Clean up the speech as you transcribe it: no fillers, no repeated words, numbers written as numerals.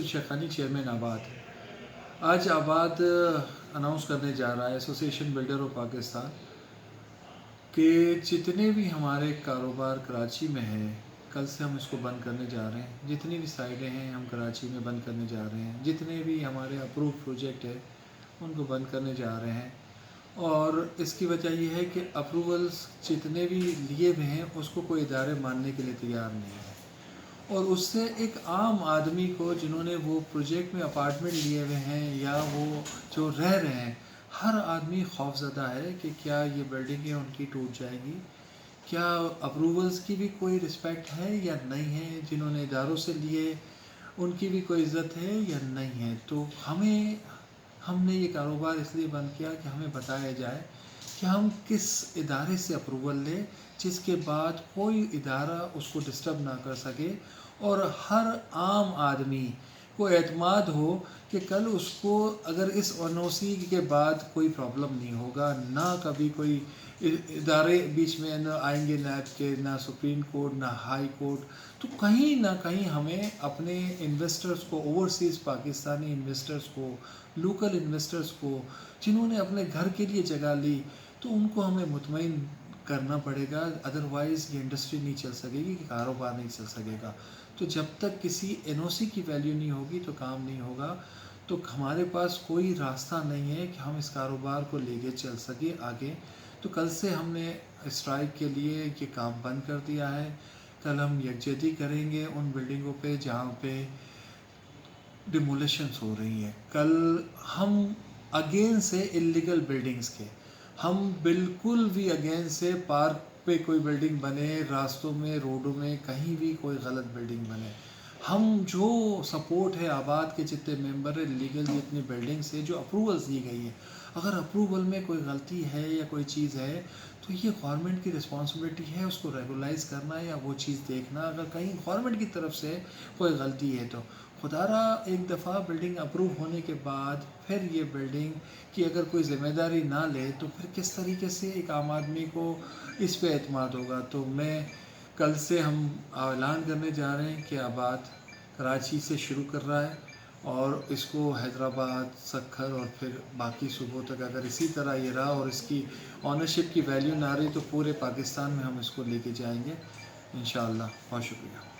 Shekhani, chairman आबाद। आज आबाद अनाउंस करने जा रहा है एसोसिएशन बिल्डर ऑफ पाकिस्तान कि जितने भी हमारे कारोबार कराची में हैं, कल से हम इसको बंद करने जा रहे हैं। जितनी भी साइटें हैं हम कराची में बंद करने जा रहे हैं। जितने भी हमारे अप्रूव प्रोजेक्ट है उनको बंद करने जा रहे हैं। और इसकी वजह यह है कि अप्रूवल्स जितने भी लिए हुए हैं उसको कोई इदारे मानने के लिए तैयार नहीं है। और उससे एक आम आदमी को, जिन्होंने वो प्रोजेक्ट में अपार्टमेंट लिए हुए हैं या वो जो रह रहे हैं, हर आदमी खौफज़दा है कि क्या ये बिल्डिंगें उनकी टूट जाएंगी, क्या अप्रूवल्स की भी कोई रिस्पेक्ट है या नहीं है, जिन्होंने इदारों से लिए उनकी भी कोई इज़्ज़त है या नहीं है। तो हमने ये कारोबार इसलिए बंद किया कि हमें बताया जाए कि हम किस इदारे से अप्रूवल लें जिसके बाद कोई इदारा उसको डिस्टर्ब ना कर सके और हर आम आदमी को एतमाद हो कि कल उसको अगर इस एनओसी के बाद कोई प्रॉब्लम नहीं होगा, ना कभी कोई इदारे बीच में न आएंगे, नैब के, ना सुप्रीम कोर्ट, ना हाई कोर्ट। तो कहीं ना कहीं हमें अपने इन्वेस्टर्स को, ओवरसीज़ पाकिस्तानी इन्वेस्टर्स को, लोकल इन्वेस्टर्स को, जिन्होंने अपने घर के लिए जगह ली, तो उनको हमें मुतमईन करना पड़ेगा। अदरवाइज़ ये इंडस्ट्री नहीं चल सकेगी, कारोबार नहीं चल सकेगा। तो जब तक किसी एनओसी की वैल्यू नहीं होगी तो काम नहीं होगा। तो हमारे पास कोई रास्ता नहीं है कि हम इस कारोबार को लेके चल सके आगे। तो कल से हमने स्ट्राइक के लिए ये काम बंद कर दिया है। कल हम यकजहती करेंगे उन बिल्डिंगों पे जहाँ पे डिमोलिशंस हो रही हैं। कल हम अगेंस्ट से इलीगल बिल्डिंग्स के, हम बिल्कुल भी अगेंस्ट से पार्क पे कोई बिल्डिंग बने, रास्तों में, रोडों में, कहीं भी कोई गलत बिल्डिंग बने। हम जो सपोर्ट है आबाद के जितने मेंबर है लीगल जितनी बिल्डिंग्स है जो अप्रूवल्स दी गई है, अगर अप्रूवल में कोई गलती है या कोई चीज़ है तो ये गवर्नमेंट की रिस्पॉन्सिबिलिटी है उसको रेगुलाइज़ करना या वो चीज़ देखना। अगर कहीं गवर्नमेंट की तरफ से कोई गलती है तो खुदारा एक दफ़ा बिल्डिंग अप्रूव होने के बाद फिर ये बिल्डिंग की अगर कोई ज़िम्मेदारी ना ले तो फिर किस तरीके से एक आम आदमी को इस पे एतमाद होगा। तो मैं कल से हम ऐलान करने जा रहे हैं कि आबाद कराची से शुरू कर रहा है और इसको हैदराबाद, सक्खर और फिर बाकी सूबों तक अगर इसी तरह ये रहा और इसकी ऑनरशिप की वैल्यू ना रही तो पूरे पाकिस्तान में हम इसको लेके जाएंगे इंशाअल्लाह। बहुत शुक्रिया।